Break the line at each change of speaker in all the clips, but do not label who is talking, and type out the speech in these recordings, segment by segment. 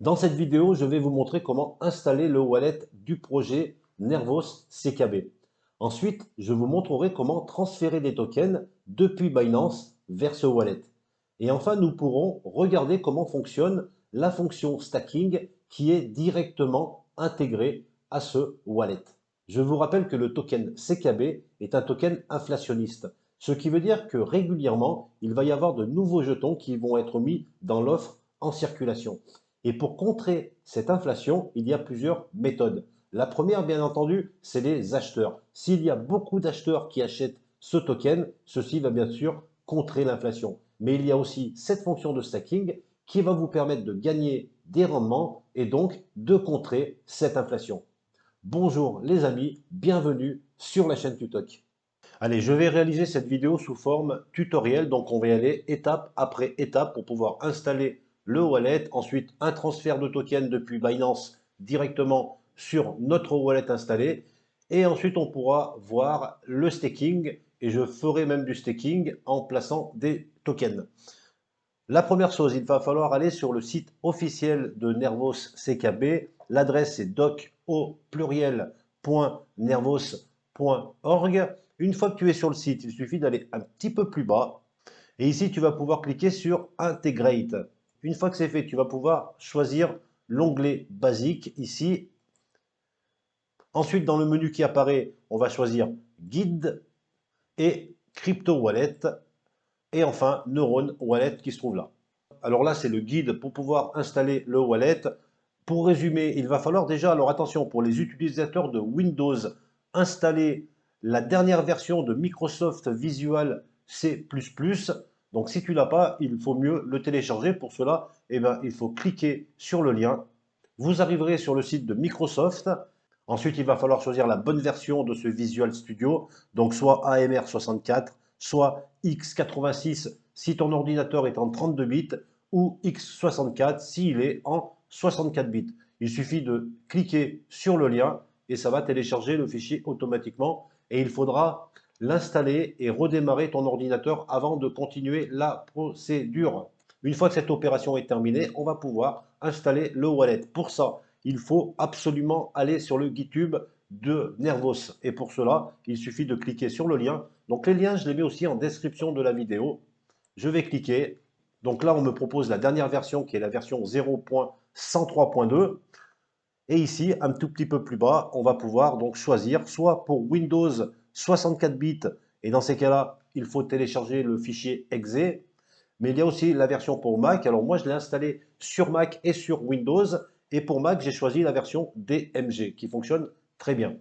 Dans cette vidéo, je vais vous montrer comment installer le wallet du projet Nervos CKB. Ensuite, je vous montrerai comment transférer des tokens depuis Binance vers ce wallet. Et enfin, nous pourrons regarder comment fonctionne la fonction stacking qui est directement intégrée à ce wallet. Je vous rappelle que le token CKB est un token inflationniste, ce qui veut dire que régulièrement, il va y avoir de nouveaux jetons qui vont être mis dans l'offre en circulation. Et pour contrer cette inflation, il y a plusieurs méthodes. La première, bien entendu, c'est les acheteurs. S'il y a beaucoup d'acheteurs qui achètent ce token, ceci va bien sûr contrer l'inflation. Mais il y a aussi cette fonction de stacking qui va vous permettre de gagner des rendements et donc de contrer cette inflation. Bonjour les amis, bienvenue sur la chaîne Tutok. Allez, je vais réaliser cette vidéo sous forme tutoriel, donc on va y aller étape après étape pour pouvoir installer le wallet, ensuite un transfert de token depuis Binance directement sur notre wallet installé, et ensuite on pourra voir le staking, et je ferai même du staking en plaçant des tokens. La première chose, il va falloir aller sur le site officiel de Nervos CKB. L'adresse est doc au pluriel.nervos.org. Une fois que tu es sur le site, il suffit d'aller un petit peu plus bas. Et ici, tu vas pouvoir cliquer sur Integrate. Une fois que c'est fait, tu vas pouvoir choisir l'onglet basique ici. Ensuite, dans le menu qui apparaît, on va choisir Guide et Crypto Wallet. Et enfin, Neuron Wallet qui se trouve là. Alors là, c'est le guide pour pouvoir installer le wallet. Pour résumer, il va falloir déjà, alors attention, pour les utilisateurs de Windows, installer la dernière version de Microsoft Visual C++. Donc si tu l'as pas, il faut mieux le télécharger. Pour cela, il faut cliquer sur le lien. Vous arriverez sur le site de Microsoft. Ensuite, il va falloir choisir la bonne version de ce Visual Studio, donc soit AMR64, soit x86 si ton ordinateur est en 32 bits, ou x64 s'il est en 64 bits. Il suffit de cliquer sur le lien et ça va télécharger le fichier automatiquement et il faudra l'installer et redémarrer ton ordinateur avant de continuer la procédure. Une fois que cette opération est terminée, on va pouvoir installer le wallet. Pour ça, il faut absolument aller sur le GitHub de Nervos. Et pour cela, il suffit de cliquer sur le lien. Donc les liens, je les mets aussi en description de la vidéo. Je vais cliquer. Donc là, on me propose la dernière version qui est la version 0.103.2. Et ici, un tout petit peu plus bas, on va pouvoir donc choisir soit pour Windows 64 bits, et dans ces cas-là, il faut télécharger le fichier exe, mais il y a aussi la version pour Mac. Alors moi, je l'ai installé sur Mac et sur Windows, et pour Mac, j'ai choisi la version DMG, qui fonctionne très bien.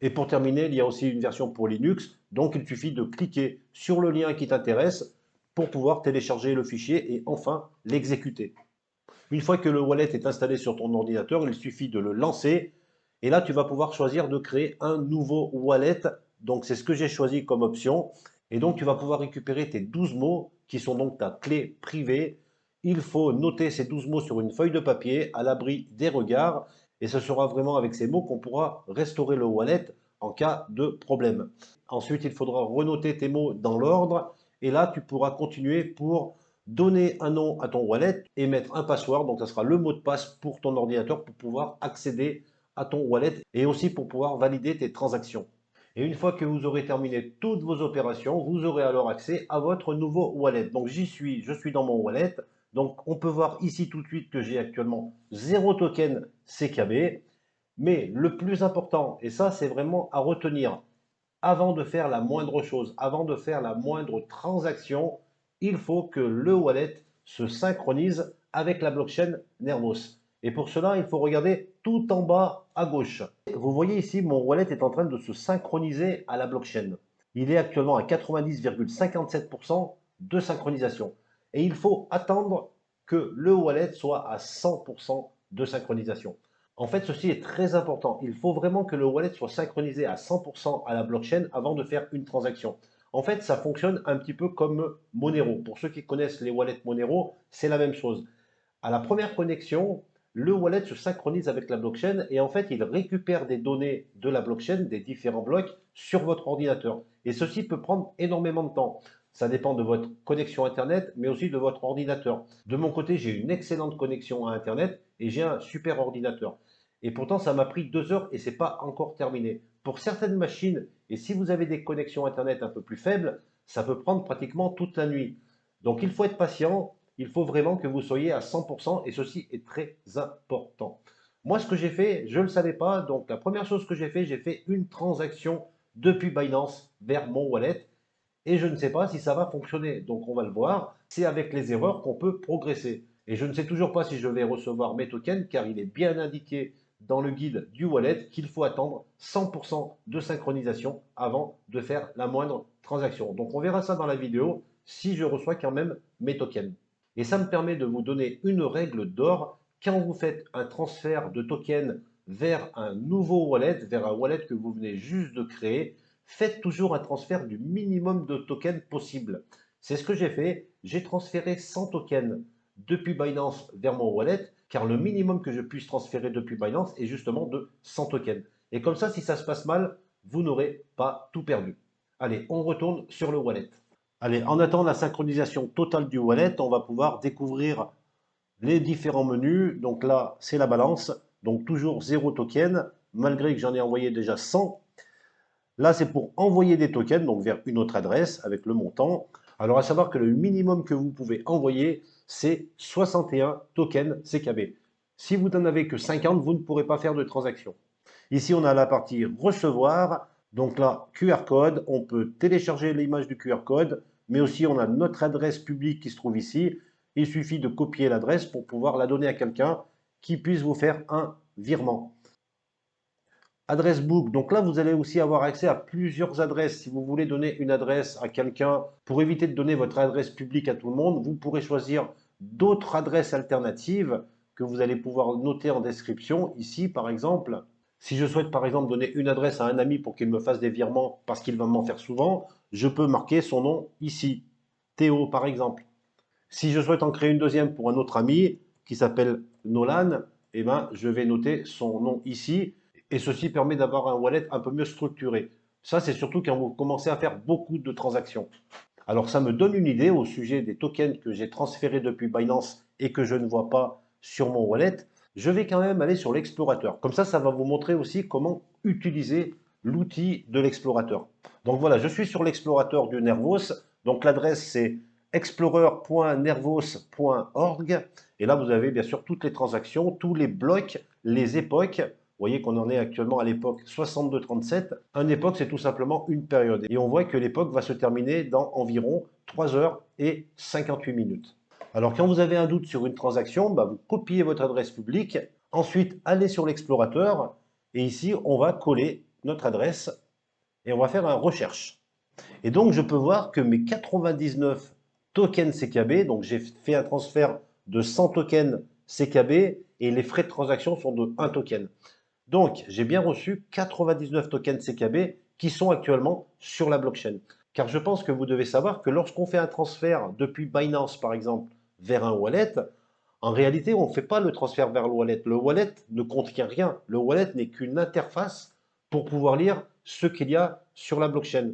Et pour terminer, il y a aussi une version pour Linux, donc il suffit de cliquer sur le lien qui t'intéresse pour pouvoir télécharger le fichier et enfin l'exécuter. Une fois que le wallet est installé sur ton ordinateur, il suffit de le lancer. Et là, tu vas pouvoir choisir de créer un nouveau wallet. Donc, c'est ce que j'ai choisi comme option. Et donc, tu vas pouvoir récupérer tes 12 mots qui sont donc ta clé privée. Il faut noter ces 12 mots sur une feuille de papier à l'abri des regards. Et ce sera vraiment avec ces mots qu'on pourra restaurer le wallet en cas de problème. Ensuite, il faudra renoter tes mots dans l'ordre. Et là, tu pourras continuer pour donner un nom à ton wallet et mettre un password. Donc, ça sera le mot de passe pour ton ordinateur pour pouvoir accéder à ton wallet et aussi pour pouvoir valider tes transactions. Et une fois que vous aurez terminé toutes vos opérations, vous aurez alors accès à votre nouveau wallet. Donc, je suis dans mon wallet. Donc, on peut voir ici tout de suite que j'ai actuellement 0 token CKB. Mais le plus important, et ça c'est vraiment à retenir, avant de faire la moindre chose, avant de faire la moindre transaction, il faut que le wallet se synchronise avec la blockchain Nervos. Et pour cela, il faut regarder tout en bas à gauche. Vous voyez ici, mon wallet est en train de se synchroniser à la blockchain. Il est actuellement à 90,57% de synchronisation. Et il faut attendre que le wallet soit à 100% de synchronisation. En fait, ceci est très important. Il faut vraiment que le wallet soit synchronisé à 100% à la blockchain avant de faire une transaction. En fait, ça fonctionne un petit peu comme Monero. Pour ceux qui connaissent les wallets Monero, c'est la même chose. À la première connexion, le wallet se synchronise avec la blockchain et en fait, il récupère des données de la blockchain, des différents blocs, sur votre ordinateur. Et ceci peut prendre énormément de temps. Ça dépend de votre connexion Internet, mais aussi de votre ordinateur. De mon côté, j'ai une excellente connexion à Internet et j'ai un super ordinateur. Et pourtant, ça m'a pris 2 heures et c'est pas encore terminé. Pour certaines machines, et si vous avez des connexions Internet un peu plus faibles, ça peut prendre pratiquement toute la nuit. Donc il faut être patient, il faut vraiment que vous soyez à 100% et ceci est très important. Moi, ce que j'ai fait, je ne le savais pas. Donc la première chose que j'ai fait une transaction depuis Binance vers mon wallet et je ne sais pas si ça va fonctionner. Donc on va le voir. C'est avec les erreurs qu'on peut progresser. Et je ne sais toujours pas si je vais recevoir mes tokens car il est bien indiqué dans le guide du wallet qu'il faut attendre 100% de synchronisation avant de faire la moindre transaction. Donc on verra ça dans la vidéo si je reçois quand même mes tokens. Et ça me permet de vous donner une règle d'or quand vous faites un transfert de tokens vers un nouveau wallet, vers un wallet que vous venez juste de créer. Faites toujours un transfert du minimum de tokens possible. C'est ce que j'ai fait. J'ai transféré 100 tokens depuis Binance vers mon wallet, car le minimum que je puisse transférer depuis Binance est justement de 100 tokens. Et comme ça, si ça se passe mal, vous n'aurez pas tout perdu. Allez, on retourne sur le wallet. Allez, en attendant la synchronisation totale du wallet, on va pouvoir découvrir les différents menus. Donc là, c'est la balance. Donc toujours 0 token, malgré que j'en ai envoyé déjà 100. Là, c'est pour envoyer des tokens, donc vers une autre adresse avec le montant. Alors, à savoir que le minimum que vous pouvez envoyer, c'est 61 tokens CKB. Si vous n'en avez que 50, vous ne pourrez pas faire de transaction. Ici, on a la partie recevoir. Donc là, QR code, on peut télécharger l'image du QR code, mais aussi on a notre adresse publique qui se trouve ici. Il suffit de copier l'adresse pour pouvoir la donner à quelqu'un qui puisse vous faire un virement. Adresse book, donc là vous allez aussi avoir accès à plusieurs adresses. Si vous voulez donner une adresse à quelqu'un, pour éviter de donner votre adresse publique à tout le monde, vous pourrez choisir d'autres adresses alternatives que vous allez pouvoir noter en description. Ici par exemple, si je souhaite par exemple donner une adresse à un ami pour qu'il me fasse des virements parce qu'il va m'en faire souvent, je peux marquer son nom ici, Théo par exemple. Si je souhaite en créer une deuxième pour un autre ami qui s'appelle Nolan, eh ben, je vais noter son nom ici. Et ceci permet d'avoir un wallet un peu mieux structuré. Ça, c'est surtout quand vous commencez à faire beaucoup de transactions. Alors, ça me donne une idée au sujet des tokens que j'ai transférés depuis Binance et que je ne vois pas sur mon wallet. Je vais quand même aller sur l'explorateur. Comme ça va vous montrer aussi comment utiliser l'outil de l'explorateur. Donc voilà, je suis sur l'explorateur du Nervos. Donc l'adresse, c'est explorer.nervos.org. Et là, vous avez bien sûr toutes les transactions, tous les blocs, les époques. Vous voyez qu'on en est actuellement à l'époque 62-37. Un époque, c'est tout simplement une période. Et on voit que l'époque va se terminer dans environ 3 heures et 58 minutes. Alors, quand vous avez un doute sur une transaction, vous copiez votre adresse publique. Ensuite, allez sur l'explorateur. Et ici, on va coller notre adresse et on va faire un recherche. Et donc, je peux voir que mes 99 tokens CKB, donc j'ai fait un transfert de 100 tokens CKB et les frais de transaction sont de 1 token. Donc, j'ai bien reçu 99 tokens CKB qui sont actuellement sur la blockchain. Car je pense que vous devez savoir que lorsqu'on fait un transfert depuis Binance, par exemple, vers un wallet, en réalité, on ne fait pas le transfert vers le wallet. Le wallet ne contient rien. Le wallet n'est qu'une interface pour pouvoir lire ce qu'il y a sur la blockchain.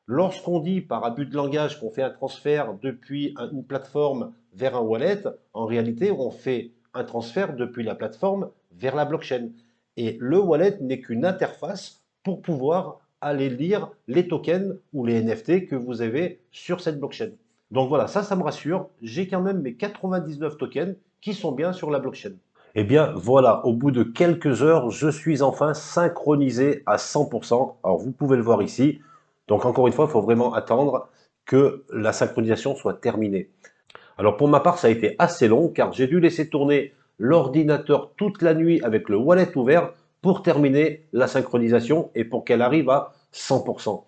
Lorsqu'on dit par abus de langage qu'on fait un transfert depuis une plateforme vers un wallet, en réalité, on fait un transfert depuis la plateforme vers la blockchain. Et le wallet n'est qu'une interface pour pouvoir aller lire les tokens ou les NFT que vous avez sur cette blockchain. Donc voilà, ça me rassure. J'ai quand même mes 99 tokens qui sont bien sur la blockchain. Eh bien voilà, au bout de quelques heures, je suis enfin synchronisé à 100%. Alors vous pouvez le voir ici. Donc encore une fois, il faut vraiment attendre que la synchronisation soit terminée. Alors pour ma part, ça a été assez long car j'ai dû laisser tourner l'ordinateur toute la nuit avec le wallet ouvert pour terminer la synchronisation et pour qu'elle arrive à 100%.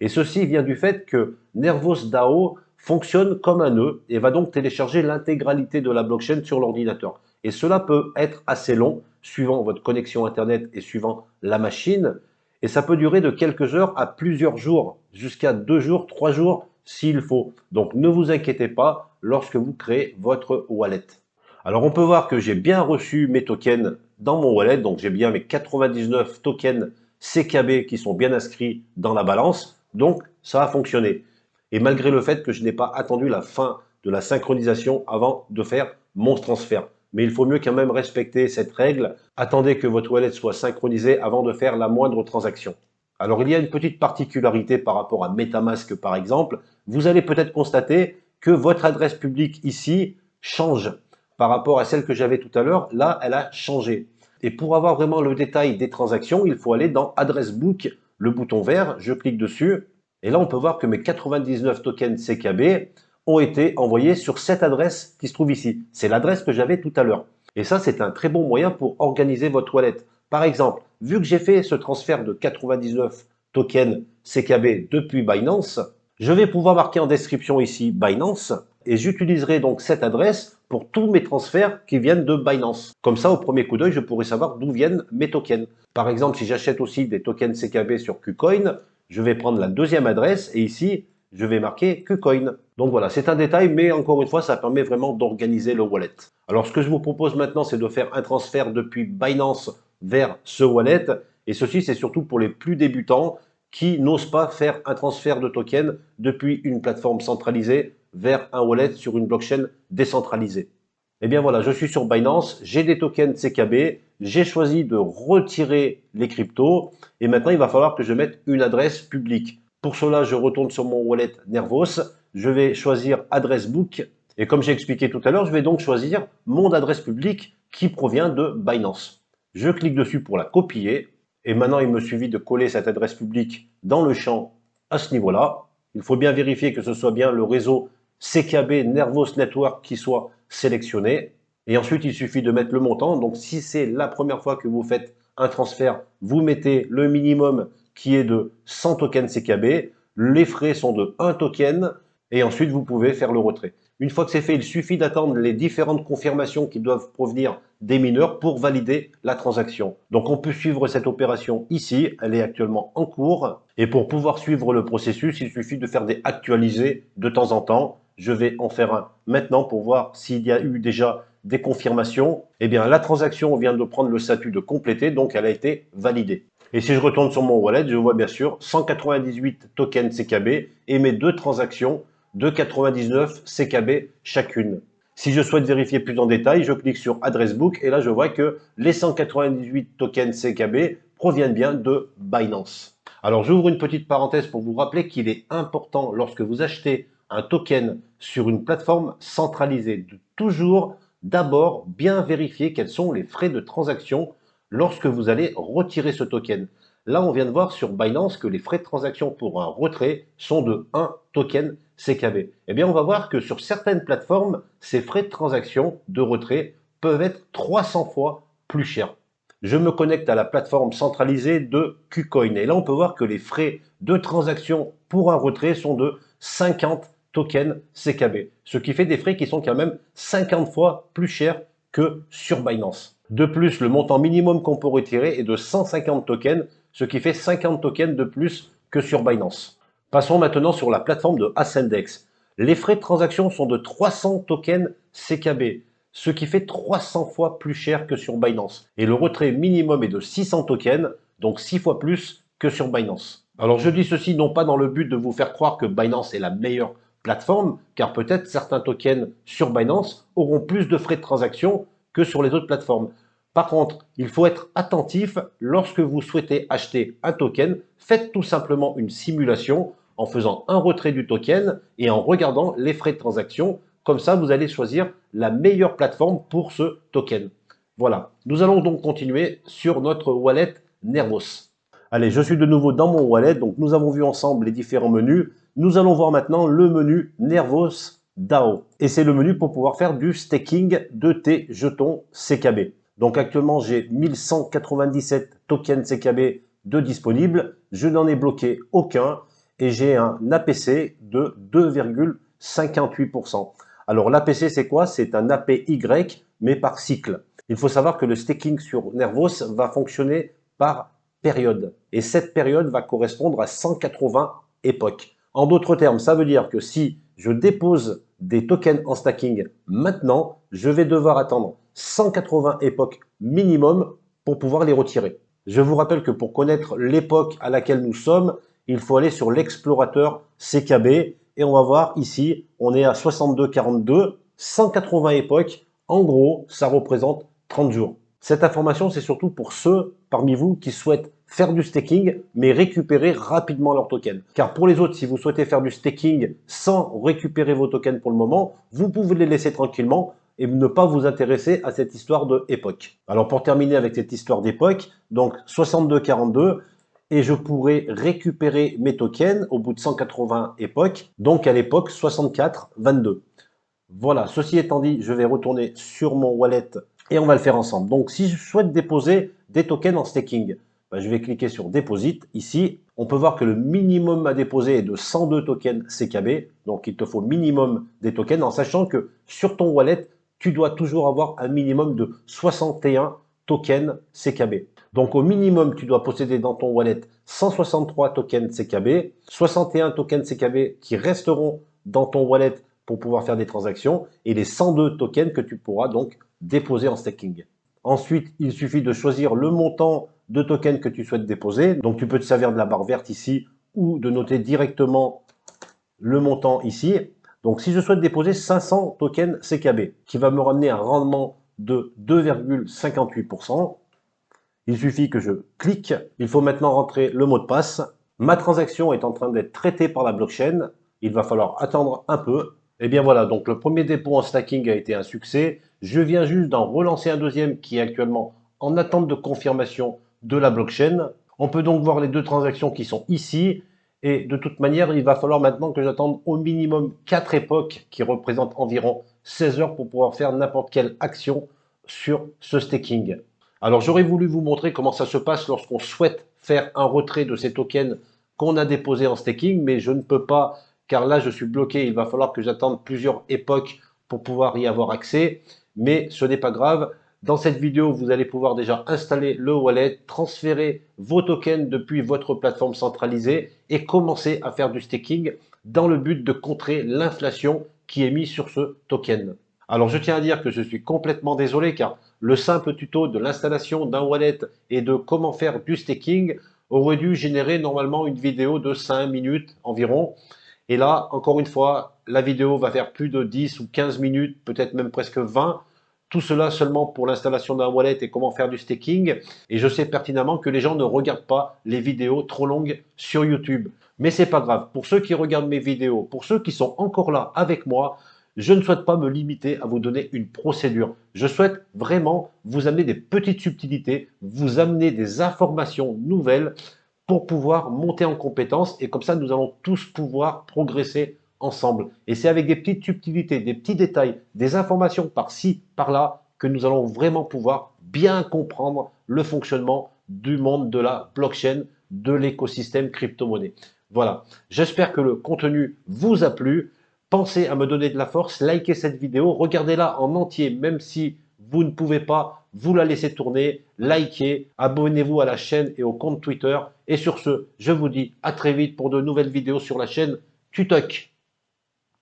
Et ceci vient du fait que Nervos DAO fonctionne comme un nœud et va donc télécharger l'intégralité de la blockchain sur l'ordinateur. Et cela peut être assez long suivant votre connexion Internet et suivant la machine. Et ça peut durer de quelques heures à plusieurs jours, jusqu'à 2 jours, 3 jours s'il faut. Donc ne vous inquiétez pas lorsque vous créez votre wallet. Alors on peut voir que j'ai bien reçu mes tokens dans mon wallet, donc j'ai bien mes 99 tokens CKB qui sont bien inscrits dans la balance, donc ça a fonctionné. et malgré le fait que je n'ai pas attendu la fin de la synchronisation avant de faire mon transfert. Mais il faut mieux quand même respecter cette règle. Attendez que votre wallet soit synchronisé avant de faire la moindre transaction. Alors, il y a une petite particularité par rapport à MetaMask, par exemple. Vous allez peut-être constater que votre adresse publique ici change par rapport à celle que j'avais tout à l'heure. Là, elle a changé. Et pour avoir vraiment le détail des transactions, il faut aller dans Address Book, le bouton vert. Je clique dessus. Et là, on peut voir que mes 99 tokens CKB ont été envoyés sur cette adresse qui se trouve ici. C'est l'adresse que j'avais tout à l'heure. Et ça, c'est un très bon moyen pour organiser votre wallet. Par exemple, vu que j'ai fait ce transfert de 99 tokens CKB depuis Binance, je vais pouvoir marquer en description ici Binance et j'utiliserai donc cette adresse pour tous mes transferts qui viennent de Binance. Comme ça, au premier coup d'œil, je pourrai savoir d'où viennent mes tokens. Par exemple, si j'achète aussi des tokens CKB sur KuCoin, je vais prendre la deuxième adresse et ici, je vais marquer KuCoin. Donc voilà, c'est un détail, mais encore une fois, ça permet vraiment d'organiser le wallet. Alors, ce que je vous propose maintenant, c'est de faire un transfert depuis Binance vers ce wallet. Et ceci, c'est surtout pour les plus débutants qui n'osent pas faire un transfert de token depuis une plateforme centralisée vers un wallet sur une blockchain décentralisée. Eh bien voilà, je suis sur Binance, j'ai des tokens CKB, j'ai choisi de retirer les cryptos et maintenant il va falloir que je mette une adresse publique. Pour cela, je retourne sur mon wallet Nervos, je vais choisir Address Book et comme j'ai expliqué tout à l'heure, je vais donc choisir mon adresse publique qui provient de Binance. Je clique dessus pour la copier et maintenant il me suffit de coller cette adresse publique dans le champ à ce niveau-là. Il faut bien vérifier que ce soit bien le réseau CKB Nervos Network qui soit sélectionné. Et ensuite, il suffit de mettre le montant. Donc, si c'est la première fois que vous faites un transfert, vous mettez le minimum qui est de 100 tokens CKB. Les frais sont de 1 token. Et ensuite, vous pouvez faire le retrait. Une fois que c'est fait, il suffit d'attendre les différentes confirmations qui doivent provenir des mineurs pour valider la transaction. Donc, on peut suivre cette opération ici. Elle est actuellement en cours. Et pour pouvoir suivre le processus, il suffit de faire des actualisés de temps en temps. Je vais en faire un maintenant pour voir s'il y a eu déjà des confirmations. Eh bien, la transaction vient de prendre le statut de complété, donc elle a été validée. Et si je retourne sur mon wallet, je vois bien sûr 198 tokens CKB et mes deux transactions de 99 CKB chacune. Si je souhaite vérifier plus en détail, je clique sur Address Book et là je vois que les 198 tokens CKB proviennent bien de Binance. Alors j'ouvre une petite parenthèse pour vous rappeler qu'il est important lorsque vous achetez un token sur une plateforme centralisée de toujours d'abord bien vérifier quels sont les frais de transaction lorsque vous allez retirer ce token. Là, on vient de voir sur Binance que les frais de transaction pour un retrait sont de 1 token CKB. Eh bien, on va voir que sur certaines plateformes, ces frais de transaction de retrait peuvent être 300 fois plus chers. Je me connecte à la plateforme centralisée de KuCoin et là, on peut voir que les frais de transaction pour un retrait sont de 50 tokens CKB, ce qui fait des frais qui sont quand même 50 fois plus chers que sur Binance. De plus, le montant minimum qu'on peut retirer est de 150 tokens, ce qui fait 50 tokens de plus que sur Binance. Passons maintenant sur la plateforme de Ascendex. Les frais de transaction sont de 300 tokens CKB, ce qui fait 300 fois plus cher que sur Binance. Et le retrait minimum est de 600 tokens, donc 6 fois plus que sur Binance. Alors je dis ceci non pas dans le but de vous faire croire que Binance est la meilleure plateforme, car peut-être certains tokens sur Binance auront plus de frais de transaction que sur les autres plateformes. Par contre, il faut être attentif lorsque vous souhaitez acheter un token. Faites tout simplement une simulation en faisant un retrait du token et en regardant les frais de transaction. Comme ça, vous allez choisir la meilleure plateforme pour ce token. Voilà, nous allons donc continuer sur notre wallet Nervos. Allez, je suis de nouveau dans mon wallet, donc nous avons vu ensemble les différents menus. Nous allons voir maintenant le menu Nervos DAO. Et c'est le menu pour pouvoir faire du staking de tes jetons CKB. Donc actuellement, j'ai 1197 tokens CKB de disponibles. Je n'en ai bloqué aucun et j'ai un APC de 2,58%. Alors l'APC, c'est quoi? C'est un APY, mais par cycle. Il faut savoir que le staking sur Nervos va fonctionner par période. Et cette période va correspondre à 180 époques. En d'autres termes, ça veut dire que si je dépose des tokens en stacking maintenant, je vais devoir attendre 180 époques minimum pour pouvoir les retirer. Je vous rappelle que pour connaître l'époque à laquelle nous sommes, il faut aller sur l'explorateur CKB et on va voir ici, on est à 62,42, 180 époques. En gros, ça représente 30 jours. Cette information, c'est surtout pour ceux parmi vous qui souhaitent faire du staking, mais récupérer rapidement leurs tokens. Car pour les autres, si vous souhaitez faire du staking sans récupérer vos tokens pour le moment, vous pouvez les laisser tranquillement et ne pas vous intéresser à cette histoire d'époque. Alors pour terminer avec cette histoire d'époque, donc 62,42, et je pourrais récupérer mes tokens au bout de 180 époques, donc à l'époque 64,22. Voilà, ceci étant dit, je vais retourner sur mon wallet et on va le faire ensemble. Donc, si je souhaite déposer des tokens en staking, je vais cliquer sur Deposit. Ici, on peut voir que le minimum à déposer est de 102 tokens CKB. Donc, il te faut minimum des tokens en sachant que sur ton wallet, tu dois toujours avoir un minimum de 61 tokens CKB. Donc, au minimum, tu dois posséder dans ton wallet 163 tokens CKB, 61 tokens CKB qui resteront dans ton wallet pour pouvoir faire des transactions et les 102 tokens que tu pourras donc déposer en staking. Ensuite, il suffit de choisir le montant de tokens que tu souhaites déposer. Donc, tu peux te servir de la barre verte ici ou de noter directement le montant ici. Donc, si je souhaite déposer 500 tokens CKB, qui va me ramener un rendement de 2,58%, il suffit que je clique. Il faut maintenant rentrer le mot de passe. Ma transaction est en train d'être traitée par la blockchain. Il va falloir attendre un peu. Et bien voilà, donc le premier dépôt en stacking a été un succès. Je viens juste d'en relancer un deuxième qui est actuellement en attente de confirmation de la blockchain. On peut donc voir les deux transactions qui sont ici. Et de toute manière, il va falloir maintenant que j'attende au minimum 4 époques qui représentent environ 16 heures pour pouvoir faire n'importe quelle action sur ce staking. Alors j'aurais voulu vous montrer comment ça se passe lorsqu'on souhaite faire un retrait de ces tokens qu'on a déposés en staking, mais je ne peux pas car là je suis bloqué, il va falloir que j'attende plusieurs époques pour pouvoir y avoir accès, mais ce n'est pas grave. Dans cette vidéo, vous allez pouvoir déjà installer le wallet, transférer vos tokens depuis votre plateforme centralisée et commencer à faire du staking dans le but de contrer l'inflation qui est mise sur ce token. Alors je tiens à dire que je suis complètement désolé car le simple tuto de l'installation d'un wallet et de comment faire du staking aurait dû générer normalement une vidéo de 5 minutes environ. Et là, encore une fois, la vidéo va faire plus de 10 ou 15 minutes, peut-être même presque 20. Tout cela seulement pour l'installation d'un wallet et comment faire du staking. Et je sais pertinemment que les gens ne regardent pas les vidéos trop longues sur YouTube. Mais c'est pas grave. Pour ceux qui regardent mes vidéos, pour ceux qui sont encore là avec moi, je ne souhaite pas me limiter à vous donner une procédure. Je souhaite vraiment vous amener des petites subtilités, vous amener des informations nouvelles pour pouvoir monter en compétences et comme ça, nous allons tous pouvoir progresser ensemble. Et c'est avec des petites subtilités, des petits détails, des informations par-ci, par-là, que nous allons vraiment pouvoir bien comprendre le fonctionnement du monde de la blockchain, de l'écosystème crypto-monnaie. Voilà, j'espère que le contenu vous a plu. Pensez à me donner de la force, likez cette vidéo, regardez-la en entier, même si vous ne pouvez pas, vous la laissez tourner, likez, abonnez-vous à la chaîne et au compte Twitter. Et sur ce, je vous dis à très vite pour de nouvelles vidéos sur la chaîne Tutok.